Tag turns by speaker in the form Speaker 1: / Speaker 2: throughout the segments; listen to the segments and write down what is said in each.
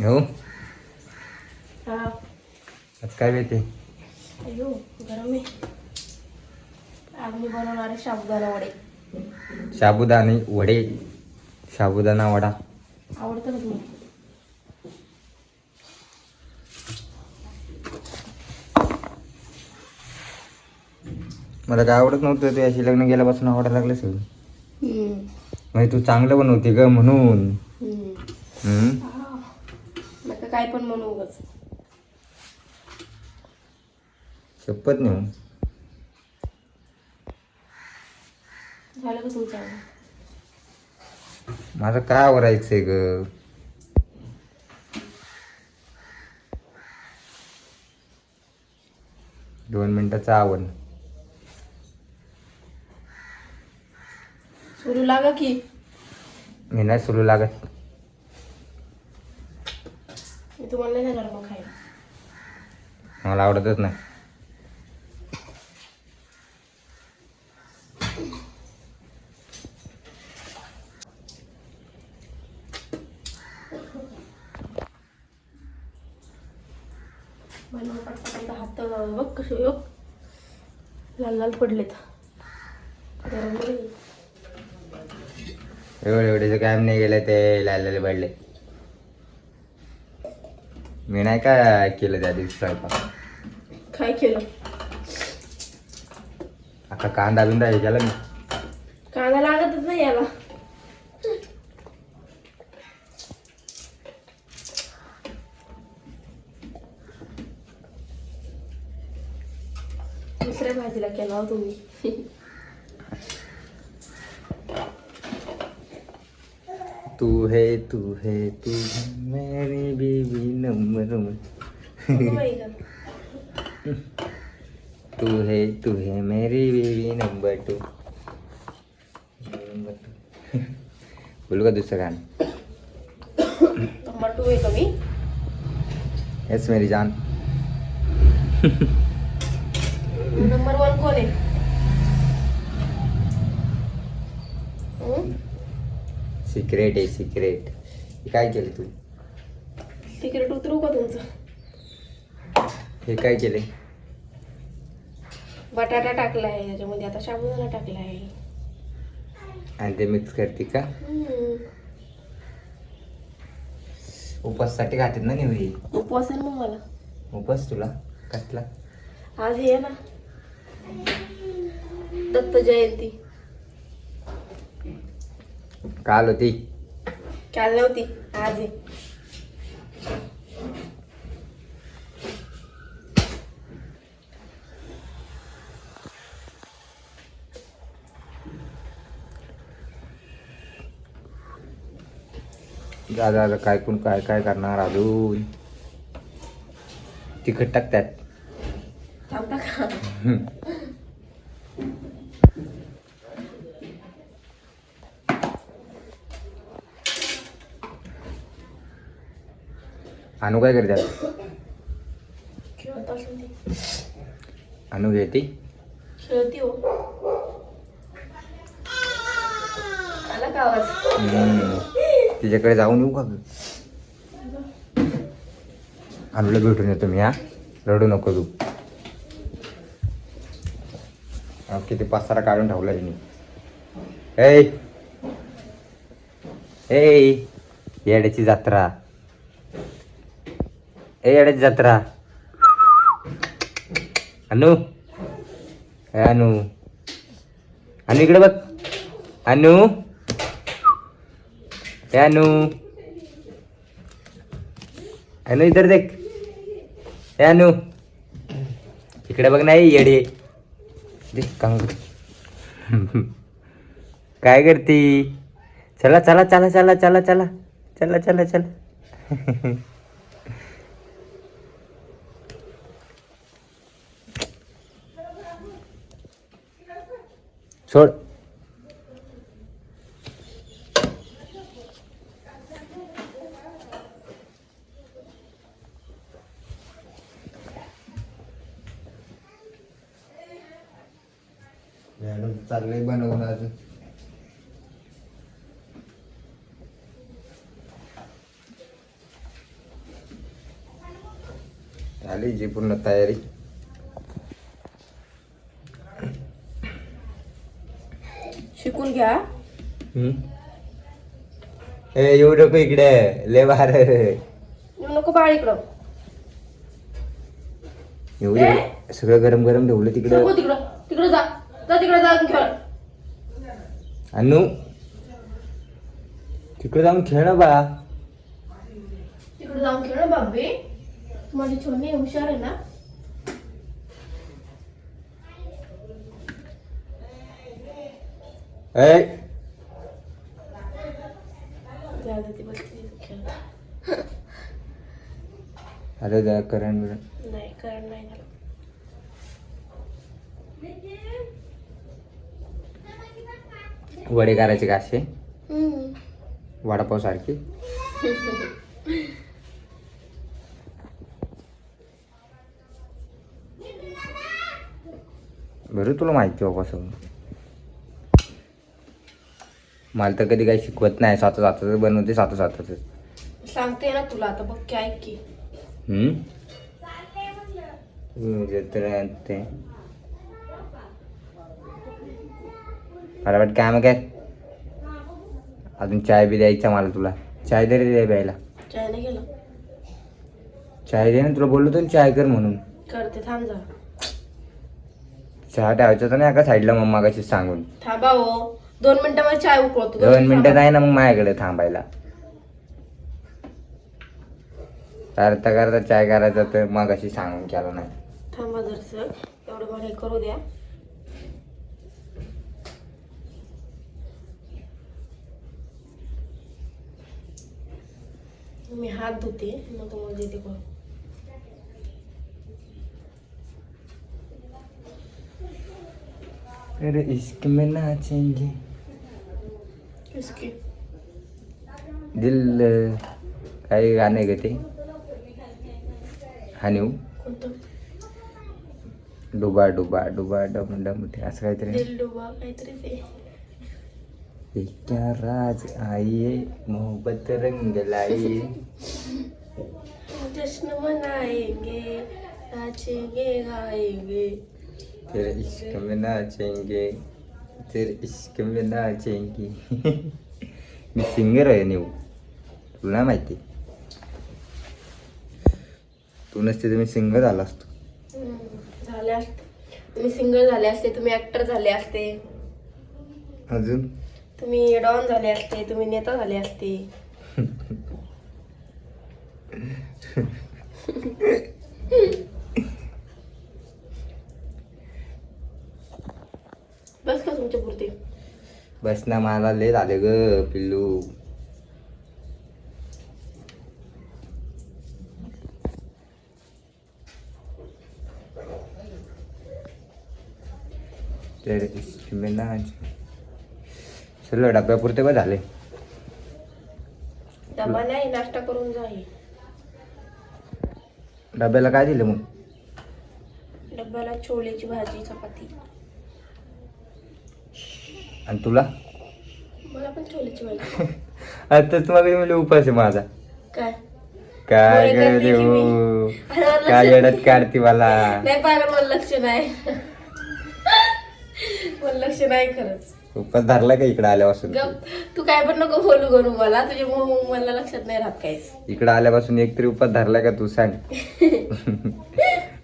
Speaker 1: हो.
Speaker 2: हा.
Speaker 1: आज काय भेटे?
Speaker 2: अयो गरम आहे. आज मी बनवणार आहे साबुदाणा वडे.
Speaker 1: साबुदाणे वडे. साबुदाणा वडा
Speaker 2: आवडतं का तुम्हाला?
Speaker 1: मला काय आवडत नव्हतं ते, अशी लग्न गेल्यापासून आवडायला लागलं सगळं.
Speaker 2: हम्म.
Speaker 1: म्हणजे तू चांगलं बनवते ग म्हणून.
Speaker 2: नका काय पण म्हणू उगाच.
Speaker 1: शपथ नाही.
Speaker 2: झालं का तुमचं?
Speaker 1: माझं काय आवरायचंय ग? दोन मिनिटाचं आवड.
Speaker 2: सुरू लागा की.
Speaker 1: मी नाही सुरू लागत.
Speaker 2: मी तुम्हाला नाही देणार मग खायला.
Speaker 1: मला आवडतच नाही.
Speaker 2: बनवून पटपट हात बघ कसे योग लाल लाल पडलेत. गरम नाही.
Speaker 1: एवढे काय नाही गेले ते लाल पडले. मी नाही काय केलं त्या दिवशी स्वयंपाक.
Speaker 2: काय केलं?
Speaker 1: आता कांदा बिंदा हे केला मी.
Speaker 2: कांदा लागतच नाही याला. दुसऱ्या भाजीला केला हो तुम्ही.
Speaker 1: तू है तू मेरी बीवी नंबर वन. तू है मेरी बीवी नंबर 2. बोलू का दुसरं गाणं?
Speaker 2: नंबर 2 आहे कमी.
Speaker 1: यस मेरी जान.
Speaker 2: नंबर 1 कोण आहे?
Speaker 1: सिक्रेट आहे सिक्रेट. काय केलं तू?
Speaker 2: सिक्रेट उतरू का तुमचं?
Speaker 1: हे काय केले?
Speaker 2: बटाटा टाकलाय त्याच्यामध्ये, आता साबुदाणा टाकलाय
Speaker 1: आणि ते मिक्स करते का? उपवाससाठी खातात ना नेहमी.
Speaker 2: उपवास आहे मग मला.
Speaker 1: उपवास तुला कसला?
Speaker 2: आज हे ना दत्त जयंती.
Speaker 1: काल होती.
Speaker 2: काल नव्हती, आज आहे.
Speaker 1: दादा काय कोण काय काय करणार अजून? तिखट टाकतात.
Speaker 2: थांबता का?
Speaker 1: अनु काय करतात?
Speaker 2: खेळत असून ती
Speaker 1: अनु घेते.
Speaker 2: खेळती हो. आला का आवाज?
Speaker 1: तिच्याकडे जाऊन येऊ का? अनुला भेटून येतो मी. हा, रडू नको तू. किती पसारा काढून ठेवला मी. ए येड्याची जत्रा. येड्याची जत्रा. अनु अनु अनु इकडे बघ. अनु अनु अनु इधर देख. अनु इकडे बघ. नाही येडे देख कांग. काय करती? चला चला चला चला चला चला चला चला चला. सोड. चाललंय बनवून अजून. झाली जी पूर्ण तयारी.
Speaker 2: शिकून घ्या.
Speaker 1: ए येऊ नको इकडे, लय बाहेर
Speaker 2: येऊ नको बाळ इकडं.
Speaker 1: येऊ दे. सगळं गरम गरम ठेवलं तिकडं.
Speaker 2: नको तिकडं, तिकडं जा जा, तिकडं जाऊन खेळ.
Speaker 1: अनु तिकडे जाऊन खेळ ना बाळा.
Speaker 2: तिकडे जाऊन खेळ ना बाबे. माझी छोनी हुशार आहे ना.
Speaker 1: ए अरे जरा करंट बिरंट.
Speaker 2: नाही करंट नाही घालत.
Speaker 1: वडे करायचे का असे वडापाव सारखे. बरं तुला माहिती बाबा सगळं. मला तर कधी काही शिकवत नाही, स्वतः स्वतःच बनवते स्वतः स्वतःच.
Speaker 2: सांगते ना तुला आता, बघ की ऐक की.
Speaker 1: ते फटाफट काय मग काय. अजून चाय बी द्यायचा मला तुला. चाय दे रे प्यायला.
Speaker 2: चाय नाही गेलं.
Speaker 1: चाय दे ना, तुला बोललो तर चाय कर म्हणून.
Speaker 2: करते थांब जा.
Speaker 1: चहा ठेवायचा होता ना एका साईडला मम्मा कशी सांगून.
Speaker 2: थांबा हो, 2 मिनिटामध्ये चाय उकळतो.
Speaker 1: 2 मिनिटं आहे ना मग माझ्याकडे थांबायला. करता करता चाय करायचा तर मग अशी सांगून केला नाही.
Speaker 2: थांबा जर एवढं मला हे करू द्या. मी हात धुते मग तुम्हाला देते करू.
Speaker 1: अरे इश्क में नाचेंगे
Speaker 2: किसकी
Speaker 1: दिल. काही गाणं आहे का ते. हा नेऊ.
Speaker 2: कोणतं.
Speaker 1: डुबा डुबा डुबा डम डम ते असं काहीतरी.
Speaker 2: दिल डुबा काहीतरी ते.
Speaker 1: ये क्या राज आइए मोहब्बत रंग लाइए.
Speaker 2: जश्न मनाएंगे नाचेंगे गाएंगे.
Speaker 1: तेरे इश्क में नाचेंगे तेरे इश्क में नाचेंगे. मी सिंगर आहे नेऊ, तुला नाही माहिती. तू नसते तर मी सिंगर झाला असतो.
Speaker 2: झाले असते तुम्ही, सिंगर झाले असते तुम्ही, ऍक्टर झाले असते,
Speaker 1: अजून
Speaker 2: तुम्ही डॉन झाले असते, तुम्ही नेता झाले असते. बस का तुमच्या पुरते.
Speaker 1: बस ना, मला लय झाले ग पिल्लू. तेरे इश्क में नाच. चलो डब्यापुरते बस झाले.
Speaker 2: डबा नाही, नाश्ता करून जाईल.
Speaker 1: डब्याला काय दिलं मग.
Speaker 2: डब्याला छोलेची भाजी चपाती.
Speaker 1: आणि तुला.
Speaker 2: मला पण छोलेची भाजी.
Speaker 1: आताच मग म्हणजे उपास आहे माझा.
Speaker 2: काय
Speaker 1: काय
Speaker 2: बरं करते
Speaker 1: करते
Speaker 2: की मी.
Speaker 1: हो.
Speaker 2: अरे मला
Speaker 1: काय
Speaker 2: लक्ष-
Speaker 1: येड्यात काढते मला.
Speaker 2: नाही पागल, मला लक्ष नाही. मला लक्ष नाही खरंच.
Speaker 1: उपास धरला का इकडे आल्यापासून.
Speaker 2: गप, तू काय पण नको बोलू करू मला. तुझ्या मला लक्षात नाही राहत काहीच.
Speaker 1: इकडे आल्यापासून एक तरी उपास धरला का तू सांग.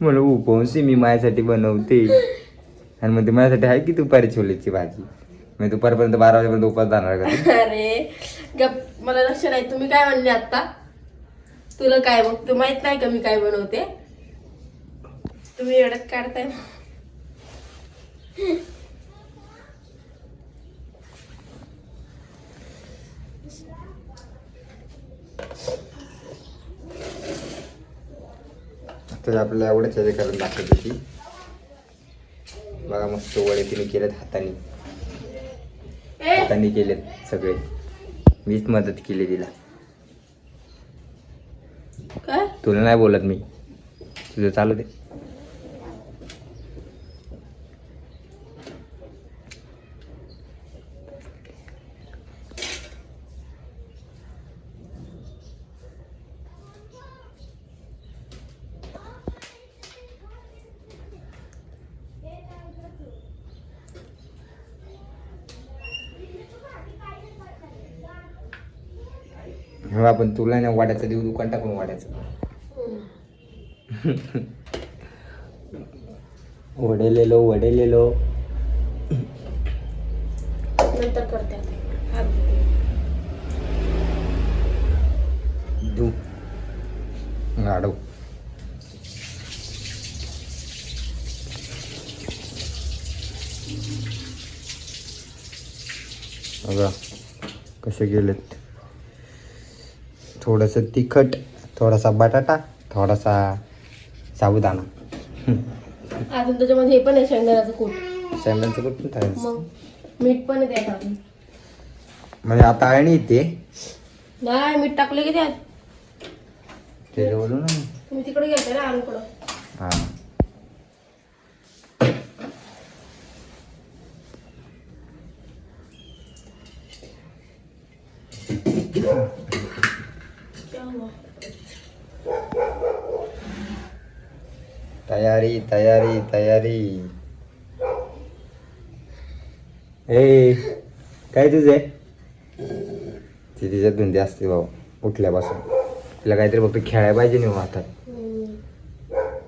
Speaker 1: म्हणून उपवंशी मी माझ्यासाठी बनवते. आणि मग ते माझ्यासाठी आहे की दुपारी छोलेची भाजी. मी दुपारपर्यंत 12 वाजेपर्यंत उपास धरणार का तू?
Speaker 2: अरे गप, मला लक्ष नाही. तुम्ही काय म्हणले आता. तुला काय मग तू माहित नाही का मी काय बनवते. तुम्ही एवढ्यात काढताय.
Speaker 1: तर आपल्याला एवढंच हे करून दाखवत होती बघा. मस्त वडे तिने केलेत हाताने. हाताने केलेत सगळे. मीच मदत केली तिला.
Speaker 2: काय
Speaker 1: तुला नाही बोलत मी, तुझं चालू दे. हो आपण तुला ना वाड्याचं देऊ दुकान टाकून वाड्याचं. वडेलेलो
Speaker 2: नंतर करते आता.
Speaker 1: दू गाडव. बघा कसे गेलेत. थोडंसं तिखट, थोडासा बटाटा, थोडासा साबुदाणा.
Speaker 2: अजून त्याच्यामध्ये हे पण आहे शेंगदाण्याचं कूट.
Speaker 1: शेंगदाण्याचं कूट पण टाकायचं.
Speaker 2: मग मीठ पण आहे त्यात अजून.
Speaker 1: म्हणजे आता आहे नाही ते
Speaker 2: नाही मीठ टाकले की त्यात.
Speaker 1: ते बोलू ना
Speaker 2: तुम्ही तिकडे गेलते ना आरूकडं.
Speaker 1: हा. तयारी तयारी तयारी. ए काय तुझे ती तिच्यात धुंदी असते बाबा उठल्यापासून. तिला काहीतरी फक्त खेळायला पाहिजे नाही हातात.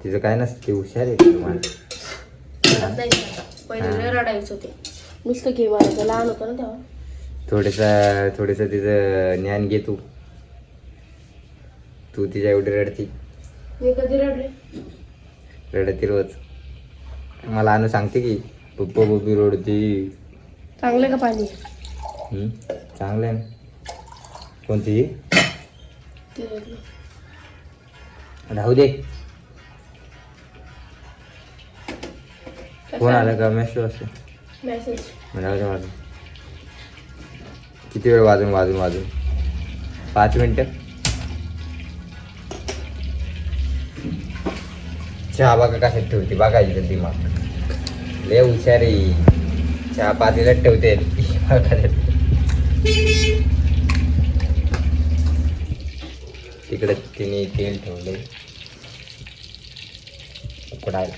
Speaker 1: तिचं काय नसतं ते हुशार आहे तुम्हाला.
Speaker 2: पहिले रडायचं ते नुसतं घे मला लहान होतं ना तेव्हा.
Speaker 1: थोडंसं तिचं ज्ञान घे तू. तू तिच्या एवढी रडती.
Speaker 2: मी कधी रडले.
Speaker 1: रडती रोज. मला अनु सांगते की पप्पा बबी रडती.
Speaker 2: चांगलं का पाणी.
Speaker 1: चांगलं आहे ना. कोणती राहू दे. फोन आला का मेसेज असतो.
Speaker 2: मेसेज
Speaker 1: राहू दे वाजून. किती वेळ वाजून 5 मिनिटं. चहा बघा कशात ठेवते बघायची दिमाग लय हुशार आहे. चहा पातेल्यात ठेवते. तिकडे तिने तेल ठेवले उकडायला.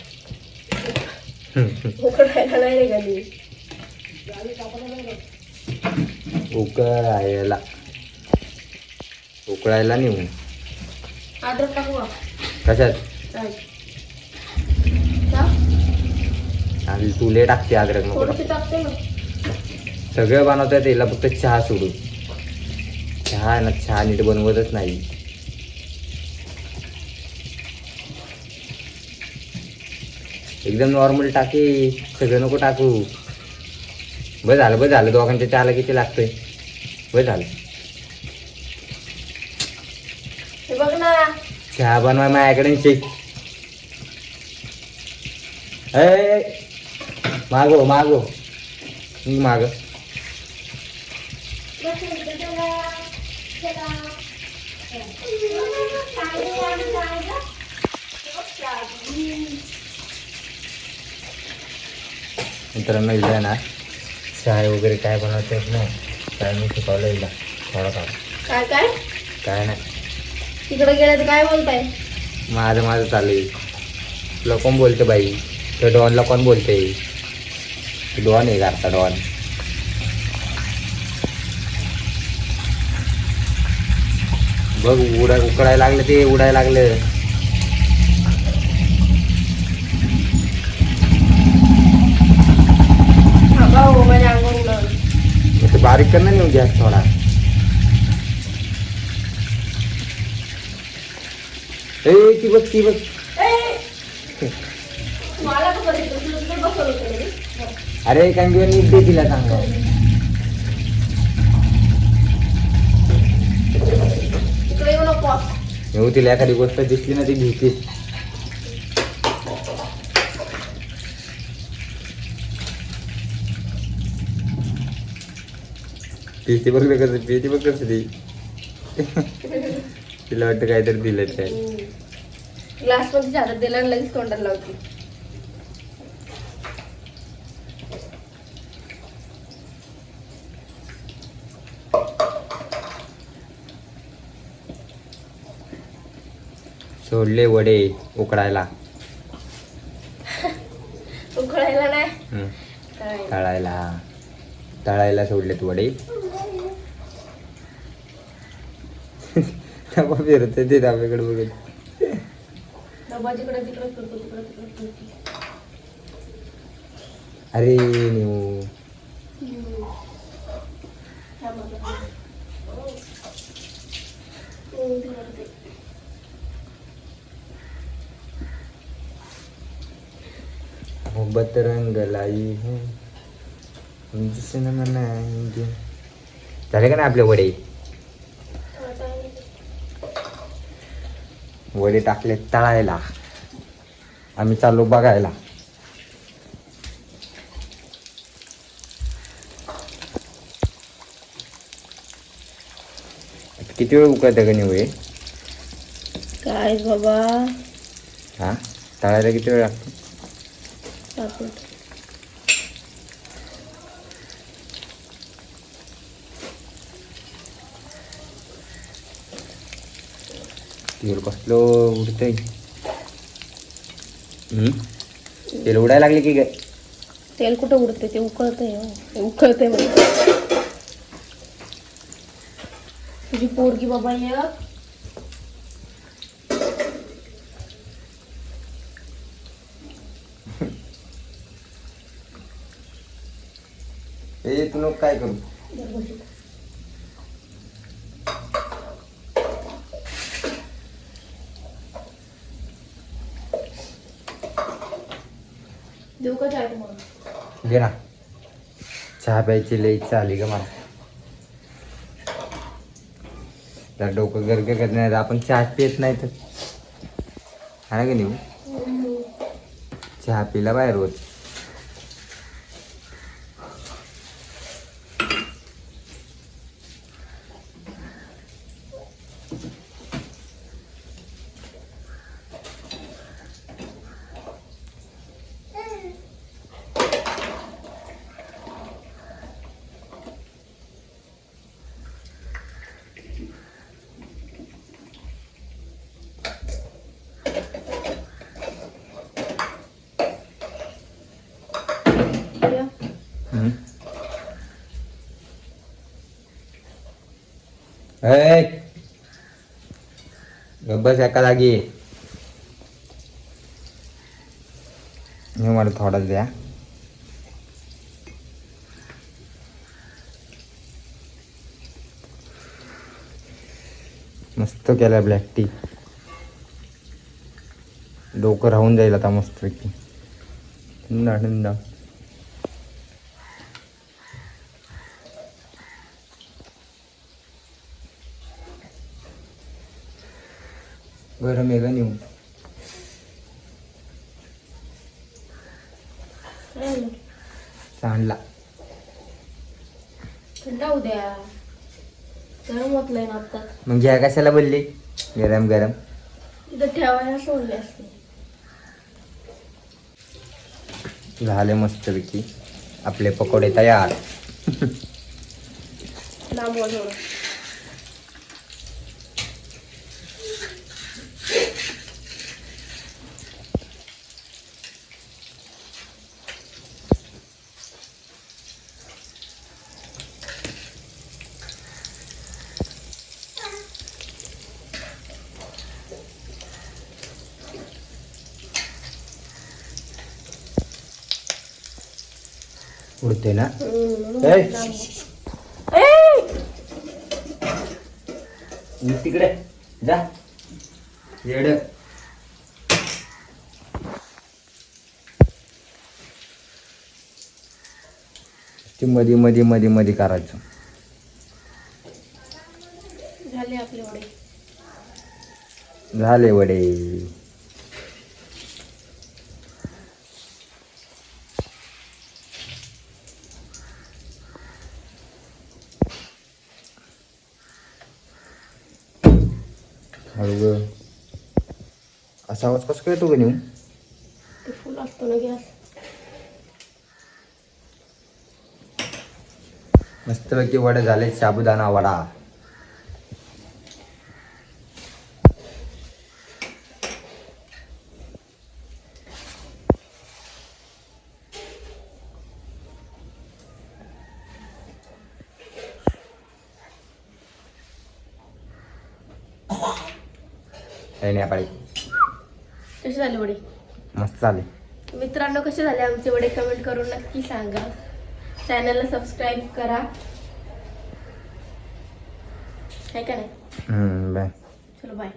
Speaker 2: उकडायला नाही रे गाडी.
Speaker 1: उकळायला नेऊ.
Speaker 2: अद्रक टाकू का.
Speaker 1: कशात आणि तुले टाकते अद्रक नको.
Speaker 2: टाकते ना.
Speaker 1: सगळं बनवतात याला फक्त चहा सोडून. चहा आहे ना चहा नीट बनवतच नाही. एकदम नॉर्मल टाके. सगळं नको टाकू. बस झालं दोघांच्या चहाला किती लागतंय. बस झालं.
Speaker 2: बघ ना
Speaker 1: चहा बनवाय माझ्याकडे शिक. मागो माग. मित्रांनो इला ना चाय वगैरे काय बनवता येत नाही. काय मी शिकवलं इला थोडा
Speaker 2: काय काय
Speaker 1: काय नाही.
Speaker 2: तिकडे गेलं तर काय बोलताय.
Speaker 1: माझं चालू आहे. तुला कोण बोलते बाई. तर डॉनला कोण बोलते. डॉन आहे घरचा डॉन. बघ उकडायला लागलं ते उडायला लागलं.
Speaker 2: माझ्या अंगावर
Speaker 1: ते बारीक कर ना नेऊन गॅस थोडा. ती बघ
Speaker 2: मला तर बसवलं होतं.
Speaker 1: अरे काय नीट दे तिला सांगा.
Speaker 2: इकडे येऊ नको.
Speaker 1: येऊ तिला एखादी गोष्ट दिसली ना ती भीतीस. ती बघ कसं ती. तिला वाटतं काहीतरी दिलं काय.
Speaker 2: ग्लास मध्ये हातात दिला आणि लगेच तोंडाला लावते.
Speaker 1: सोडले वडे उकडायला.
Speaker 2: उकळायला नाही
Speaker 1: तळायला सोडलेत वडे. डबा फिरतोय ते डाब्याकडे बघत.
Speaker 2: डबा जिकडे तिकडे फिरतो तिकडे तिकडे फिरतो.
Speaker 1: अरे निऊ मोहब्बत रंग लाई है जिसने मनाएंगे. झाले का ना आपले वडे? वडे टाकले तळायला. आम्ही चाललो बघायला. किती वेळ उकळतं का निवळे?
Speaker 2: काय बाबा
Speaker 1: हा तळायला किती वेळ लागतो? तेल कसलं उडतंय. तेल उडायला लागले की काय?
Speaker 2: तेल कुठं उडते ते उकळतंय उकळतंय म्हणजे. तुझी पोरगी बाबा एक
Speaker 1: ए तू नको काय करू.
Speaker 2: देऊ का चाय तुम्हाला?
Speaker 1: घे ना. चहा प्यायची लई इच्छा आली का मला. तर डोकं गरग करण्यात आपण चहा पित नाही तर हा का नाही. चहा पिला बाहेर रोज. बस एका जागी. मला थोडाच द्या. मस्त केला ब्लॅक टी. डोकं राहून जाईल आता मस्त पैकी. थंडा गरम आहे का नेऊ? सांडला.
Speaker 2: थंड होऊ द्या. गरम होतलंय ना आता.
Speaker 1: मग घ्या कशाला बोलली गरम गरम?
Speaker 2: इथं ठेवायला सोडले असते.
Speaker 1: झाले मस्तपैकी आपले पकोडे तयार.
Speaker 2: लांब थोडं.
Speaker 1: उडते ना. तिकडे जा येड. ते मध्ये मध्ये मध्ये मध्ये करायचं.
Speaker 2: झाले आपले वडे.
Speaker 1: झाले वडे. हळू. असा आवाज कसं काय येतो का नेऊ?
Speaker 2: ते फुल असतो ना गॅस.
Speaker 1: मस्तपैकी वडे झाले. साबुदाणा वडा. येण्यापाळी
Speaker 2: कशी झाली वडे
Speaker 1: मस्त चालेल.
Speaker 2: मित्रांनो? कसे झाले आमचे वडे कमेंट करून नक्की सांगा. चॅनलला सबस्क्राईब करा, आहे का नाही?
Speaker 1: बाय.
Speaker 2: चलो बाय.